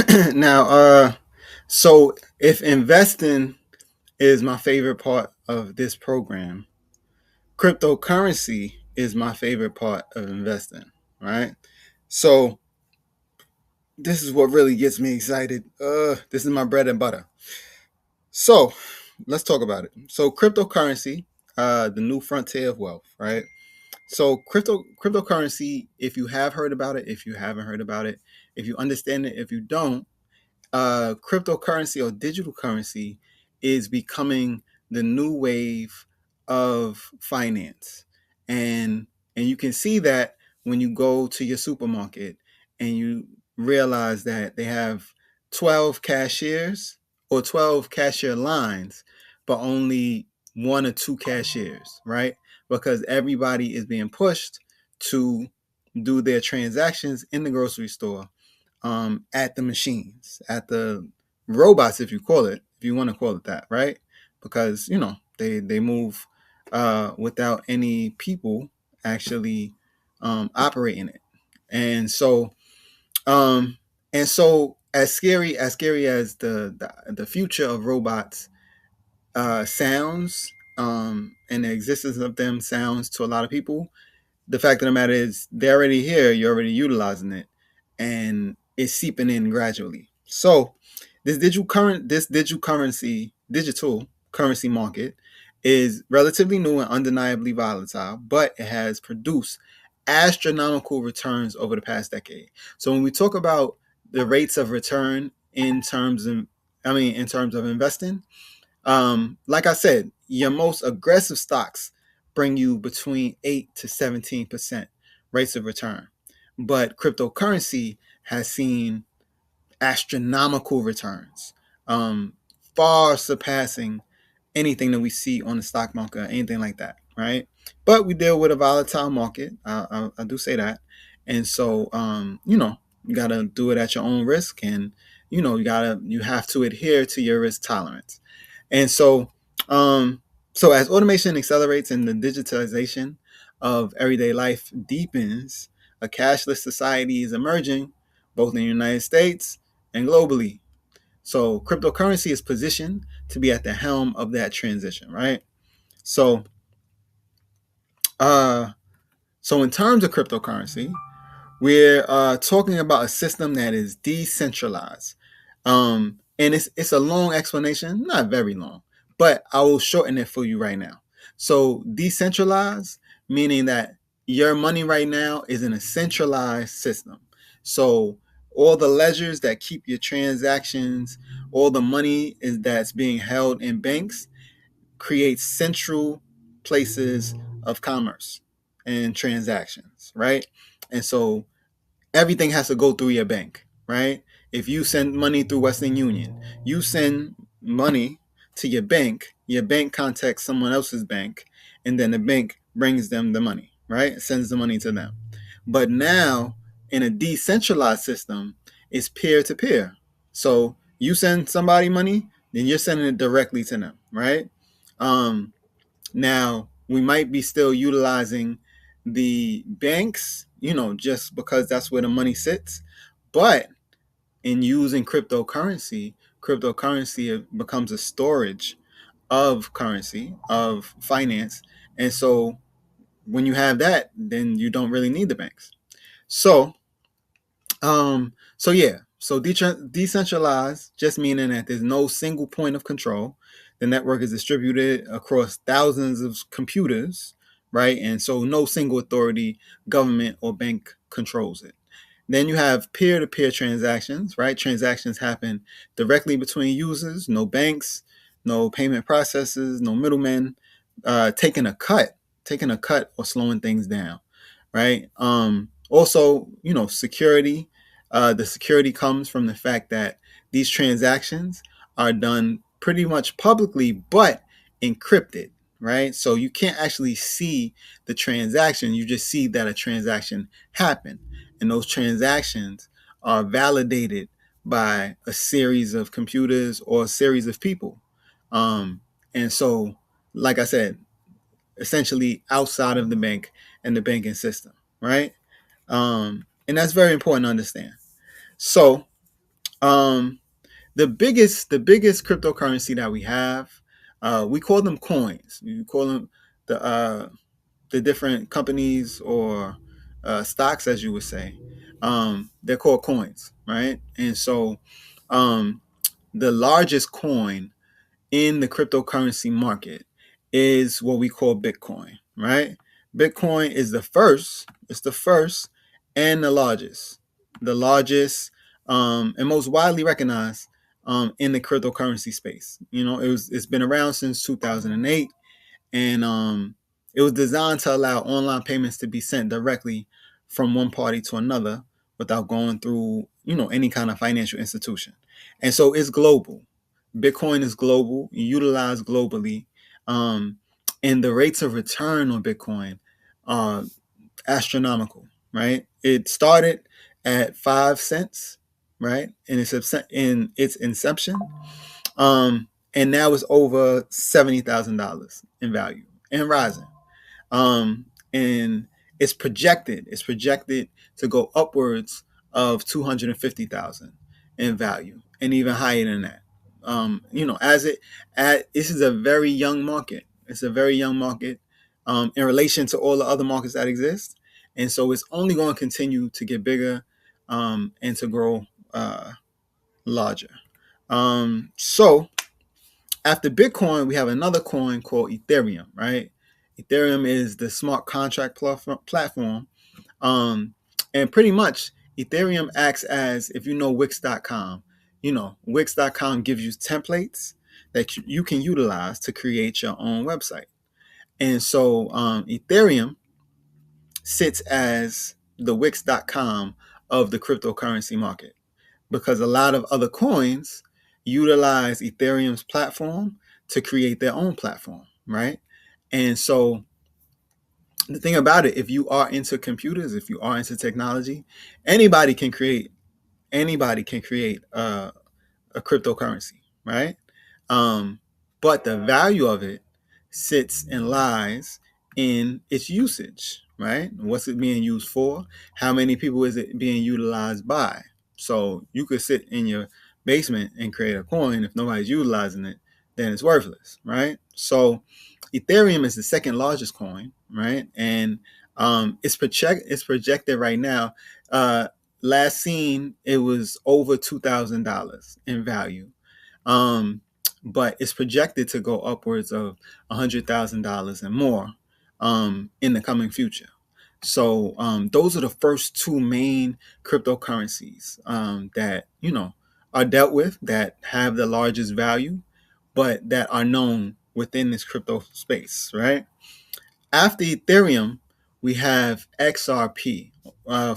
Now, so if investing is my favorite part of this program, cryptocurrency is my favorite part of investing, right? So this is what really gets me excited. This is my bread and butter. So let's talk about it. So cryptocurrency, the new frontier of wealth, right? So cryptocurrency, if you have heard about it, if you haven't heard about it, if you understand it, if you don't, cryptocurrency or digital currency is becoming the new wave of finance, and you can see that when you go to your supermarket and you realize that they have 12 cashiers or 12 cashier lines, but only one or two cashiers, right? Because everybody is being pushed to do their transactions in the grocery store, at the machines, at the robots, if you call it, if you want to call it that, right? Because they move without any people actually operating it, and so um, as scary as the future of robots sounds, and the existence of them sounds to a lot of people, the fact of the matter is they're already here, you're already utilizing it, and it's seeping in gradually. So this digital currency market is relatively new and undeniably volatile, but it has produced astronomical returns over the past decade. So when we talk about the rates of return in terms of investing, like I said, your most aggressive stocks bring you between 8 to 17% rates of return. But cryptocurrency has seen astronomical returns, um, far surpassing anything that we see on the stock market or anything like that, right? But we deal with a volatile market. I do say that. And so, you got to do it at your own risk, and, you have to adhere to your risk tolerance. And um, so as automation accelerates and the digitalization of everyday life deepens, a cashless society is emerging, both in the United States and globally. So cryptocurrency is positioned to be at the helm of that transition, right? So, uh, so in terms of cryptocurrency, we're talking about a system that is decentralized. And it's a long explanation, not very long, but I will shorten it for you right now. So decentralized, meaning that your money right now is in a centralized system. So all the ledgers that keep your transactions, all the money is that's being held in banks, create central places of commerce and transactions, right? And so everything has to go through your bank, right? If you send money through Western Union, you send money to your bank contacts someone else's bank, and then the bank brings them the money, right? Sends the money to them. But now, in a decentralized system, it's peer to peer. So you send somebody money, then you're sending it directly to them, right? Um, Now, we might be still utilizing the banks, just because that's where the money sits. But in using cryptocurrency becomes a storage of currency, of finance. And so when you have that, then you don't really need the banks. So, decentralized just meaning that there's no single point of control. The network is distributed across thousands of computers, right? And so no single authority, government, or bank controls it. Then you have peer-to-peer transactions, right? Transactions happen directly between users, no banks, no payment processes, no middlemen, taking a cut or slowing things down, right? Also, security. The security comes from the fact that these transactions are done pretty much publicly, but encrypted, right? So you can't actually see the transaction. You just see that a transaction happened, and those transactions are validated by a series of computers or a series of people. And so, like I said, essentially outside of the bank and the banking system, right? And that's very important to understand. So, Um, the biggest cryptocurrency that we have, we call them coins. You call them the different companies or stocks, as you would say. They're called coins, right? And so, um, the largest coin in the cryptocurrency market is what we call Bitcoin, right? Bitcoin is the first, it's the first and the largest and most widely recognized in the cryptocurrency space. It's been around since 2008, and it was designed to allow online payments to be sent directly from one party to another without going through any kind of financial institution. And so it's global. Bitcoin is global, utilized globally, um, and the rates of return on Bitcoin are astronomical. Right? It started at 5 cents, right, in its inception, and now it's over $70,000 in value and rising. Um, and it's projected to go upwards of 250,000 in value, and even higher than that. This is a very young market. It's a very young market in relation to all the other markets that exist, and so it's only going to continue to get bigger and to grow larger. So after Bitcoin, we have another coin called Ethereum, right? Ethereum is the smart contract platform. Um, and pretty much, Ethereum acts as, if you know Wix.com, Wix.com gives you templates that you can utilize to create your own website. And so Ethereum sits as the Wix.com of the cryptocurrency market, because a lot of other coins utilize Ethereum's platform to create their own platform, right? And so the thing about it, if you are into computers, if you are into technology, anybody can create anybody can create a cryptocurrency, right? Um, but the value of it sits and lies in its usage, right? What's it being used for? How many people is it being utilized by? So you could sit in your basement and create a coin. If nobody's utilizing it, then it's worthless, right? So Ethereum is the second largest coin, right? And it's projected right now. Last seen, it was over $2,000 in value, um, but it's projected to go upwards of $100,000 and more in the coming future. So those are the first two main cryptocurrencies that are dealt with, that have the largest value, but that are known within this crypto space, right? After Ethereum, we have XRP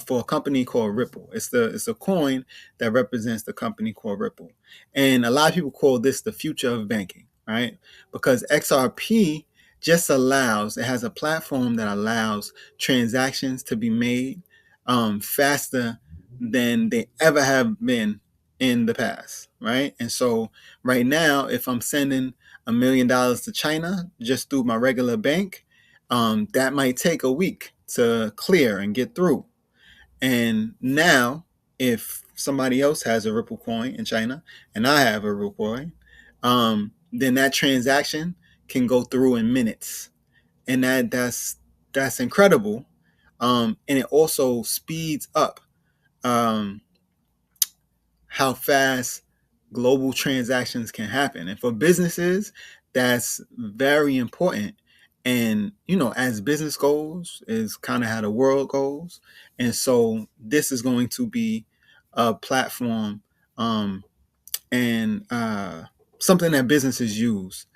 for a company called Ripple. It's a coin that represents the company called Ripple, and a lot of people call this the future of banking, right? Because XRP it has a platform that allows transactions to be made faster than they ever have been in the past, right? And so right now, if I'm sending $1 million to China just through my regular bank, that might take a week to clear and get through. And now, if somebody else has a Ripple coin in China and I have a Ripple coin, then that transaction can go through in minutes, and that's incredible. And it also speeds up um, how fast global transactions can happen. And for businesses, that's very important. And, as business goes, is kind of how the world goes. And so this is going to be a platform and something that businesses use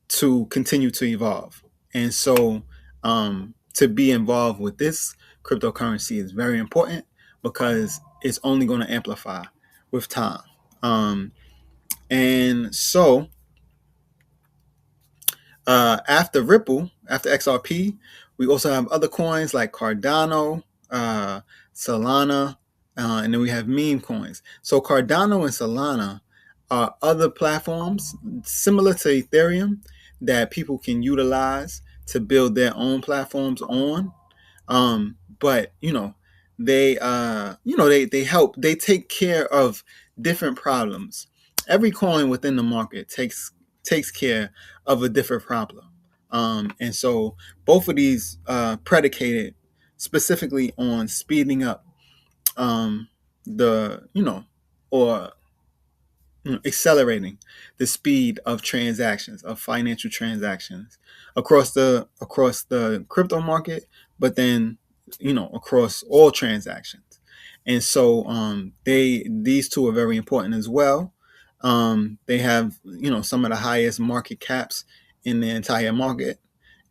to continue to evolve. And so to be involved with this cryptocurrency is very important, because it's only going to amplify with time. Um, and so after XRP, we also have other coins like Cardano, Solana, and then we have meme coins. So Cardano and Solana are other platforms similar to Ethereum that people can utilize to build their own platforms on. But they help, they take care of different problems. Every coin within the market takes care of a different problem. And so both of these predicated specifically on speeding up the or accelerating the speed of transactions, of financial transactions across the crypto market, but then across all transactions. And so these two are very important as well. They have some of the highest market caps in the entire market.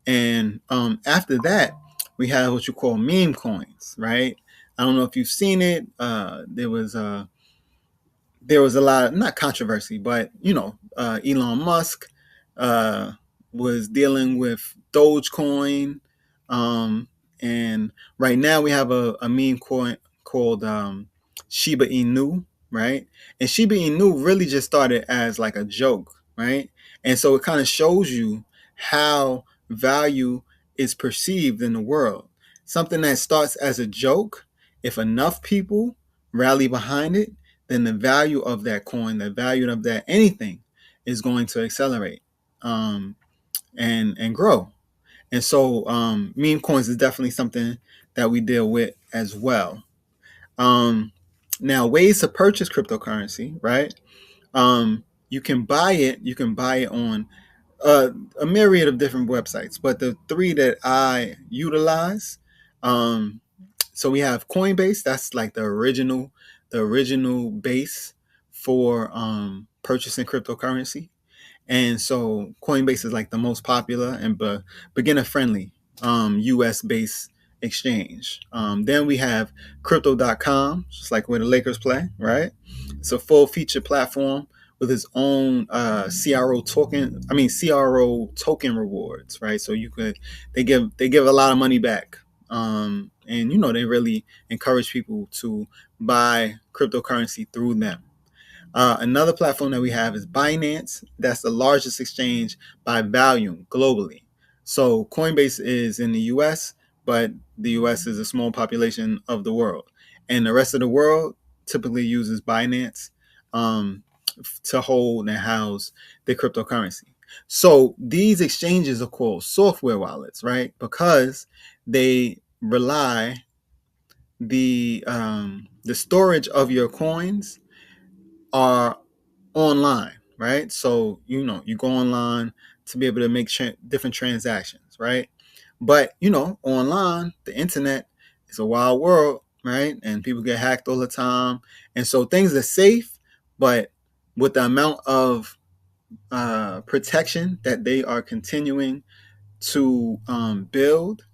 And after that, we have what you call meme coins, right? I don't know if you've seen it. There was a lot, not controversy, but Elon Musk uh, was dealing with Dogecoin, um, and right now we have a meme coin called Shiba Inu, right? And Shiba Inu really just started as like a joke, right? And so it kind of shows you how value is perceived in the world. Something that starts as a joke, if enough people rally behind it, then the value of that coin, the value of that anything, is going to accelerate um, and grow. And so meme coins is definitely something that we deal with as well. Um, Now, ways to purchase cryptocurrency, right? You can buy it. You can buy it on a myriad of different websites, but the three that I utilize, um, so we have Coinbase. That's like the original base for purchasing cryptocurrency. And so Coinbase is like the most popular and beginner friendly US based exchange. Then we have crypto.com, just like where the Lakers play, right? It's a full feature platform with its own CRO token rewards, right? So they give a lot of money back. And they really encourage people to buy cryptocurrency through them. Another platform that we have is Binance. That's the largest exchange by volume globally. So Coinbase is in the US, but the US is a small population of the world. And the rest of the world typically uses Binance um, to hold and house their cryptocurrency. So these exchanges are called software wallets, right? Because they rely the storage of your coins are online, right? So you go online to be able to make different transactions, right? But online, the internet is a wild world, right? And people get hacked all the time, and so things are safe, but with the amount of protection that they are continuing to build,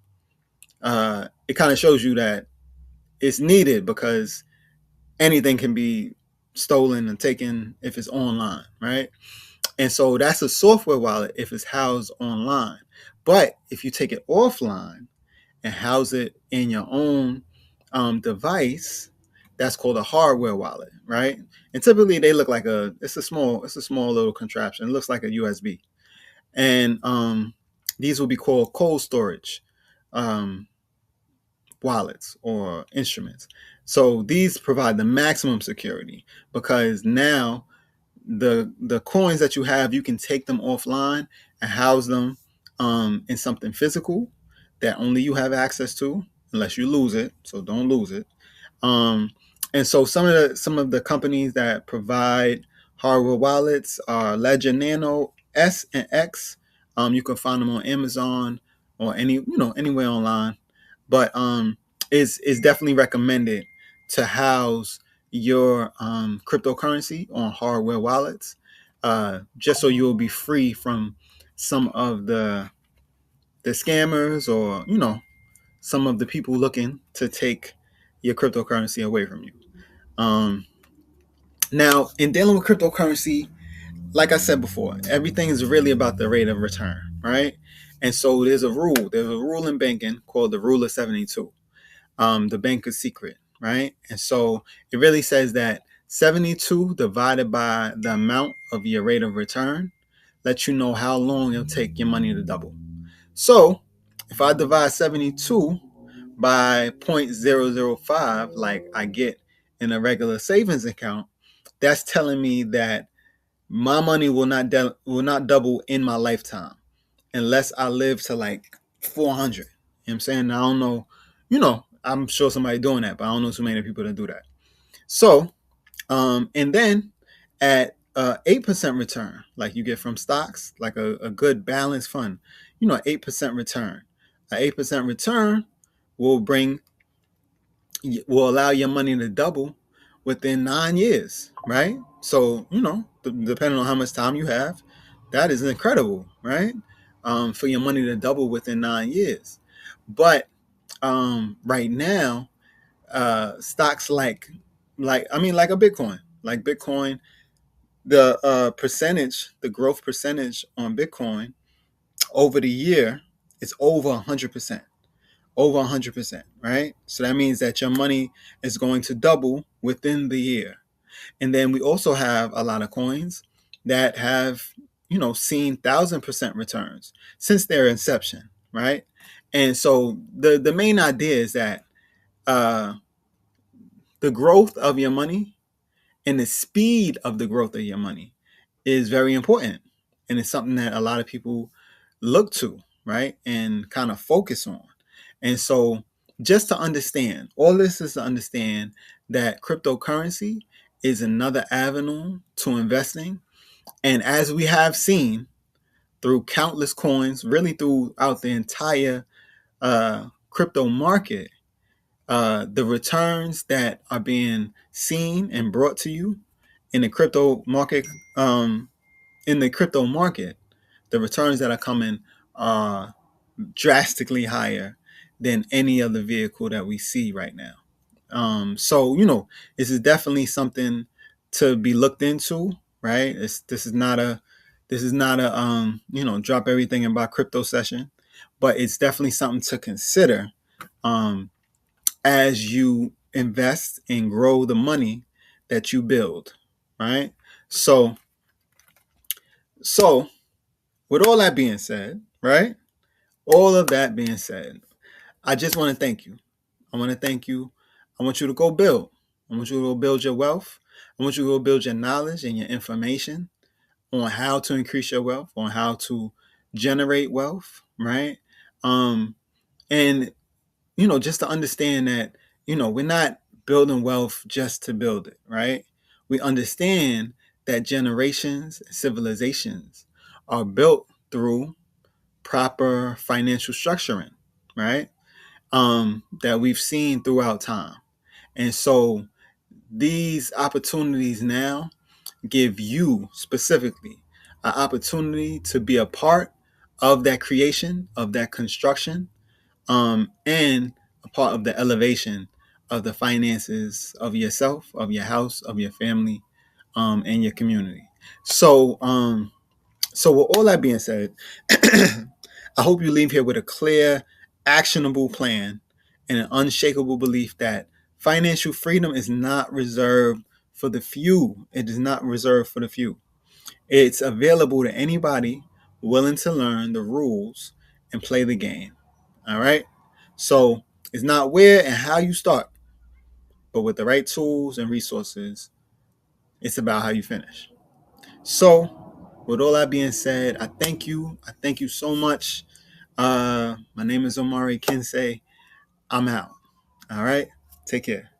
it kind of shows you that it's needed because anything can be stolen and taken if it's online, right? And so that's a software wallet if it's housed online. But if you take it offline and house it in your own device, that's called a hardware wallet, right? And typically they look like it's a small little contraption. It looks like a USB. And these will be called cold storage um, wallets or instruments. So these provide the maximum security because now the coins that you have, you can take them offline and house them in something physical that only you have access to, unless you lose it. So don't lose it. Um, and so some of the companies that provide hardware wallets are Ledger Nano S and X. You can find them on Amazon or anywhere online. But it's definitely recommended to house your cryptocurrency on hardware wallets, just so you'll be free from some of the scammers or some of the people looking to take your cryptocurrency away from you. Um, Now, in dealing with cryptocurrency, like I said before, everything is really about the rate of return, right? And so there's a rule. There's a rule in banking called the Rule of 72, the banker's secret, right? And so it really says that 72 divided by the amount of your rate of return lets you know how long it'll take your money to double. So if I divide 72 by 0.005, like I get in a regular savings account, that's telling me that my money will not double in my lifetime unless I live to like 400. You know what I'm saying? I don't know, I'm sure somebody doing that, but I don't know too many people that do that. So, and then at 8% return, like you get from stocks, like a good balanced fund, 8% return. An 8% return will bring will allow your money to double within 9 years, right? So, depending on how much time you have, that is incredible, right? For your money to double within 9 years. But right now, stocks like a Bitcoin, the growth percentage on Bitcoin over the year is over 100%, over 100%, right? So that means that your money is going to double within the year. And then we also have a lot of coins that have, seen 1,000% returns since their inception, right? And so the main idea is that uh, the growth of your money and the speed of the growth of your money is very important. And it's something that a lot of people look to, right? And kind of focus on. And so just to understand, all this is to understand that cryptocurrency is another avenue to investing. And as we have seen through countless coins, really throughout the entire crypto market, the returns that are being seen and brought to you in the crypto market, um, the returns that are coming are drastically higher than any other vehicle that we see right now. So this is definitely something to be looked into, right? This is not a drop everything and buy crypto session, but it's definitely something to consider um, as you invest and grow the money that you build, right? So so with all that being said, right? All of that being said, I just want to thank you. I want to thank you. I want you to go build. I want you to go build your wealth. I want you to go build your knowledge and your information on how to increase your wealth, on how to generate wealth, right? And just to understand that, we're not building wealth just to build it, right? We understand that generations, civilizations are built through proper financial structuring, right? That we've seen throughout time. And so these opportunities now give you specifically an opportunity to be a part of that creation, of that construction, and a part of the elevation of the finances of yourself, of your house, of your family, and your community. So, so with all that being said, I hope you leave here with a clear, actionable plan and an unshakable belief that financial freedom is not reserved for the few. It is not reserved for the few. It's available to anybody willing to learn the rules and play the game. All right. So it's not where and how you start, but with the right tools and resources, it's about how you finish. So, with all that being said, I thank you. I thank you so much. My name is Omari Kinsey. I'm out. All right. Take care.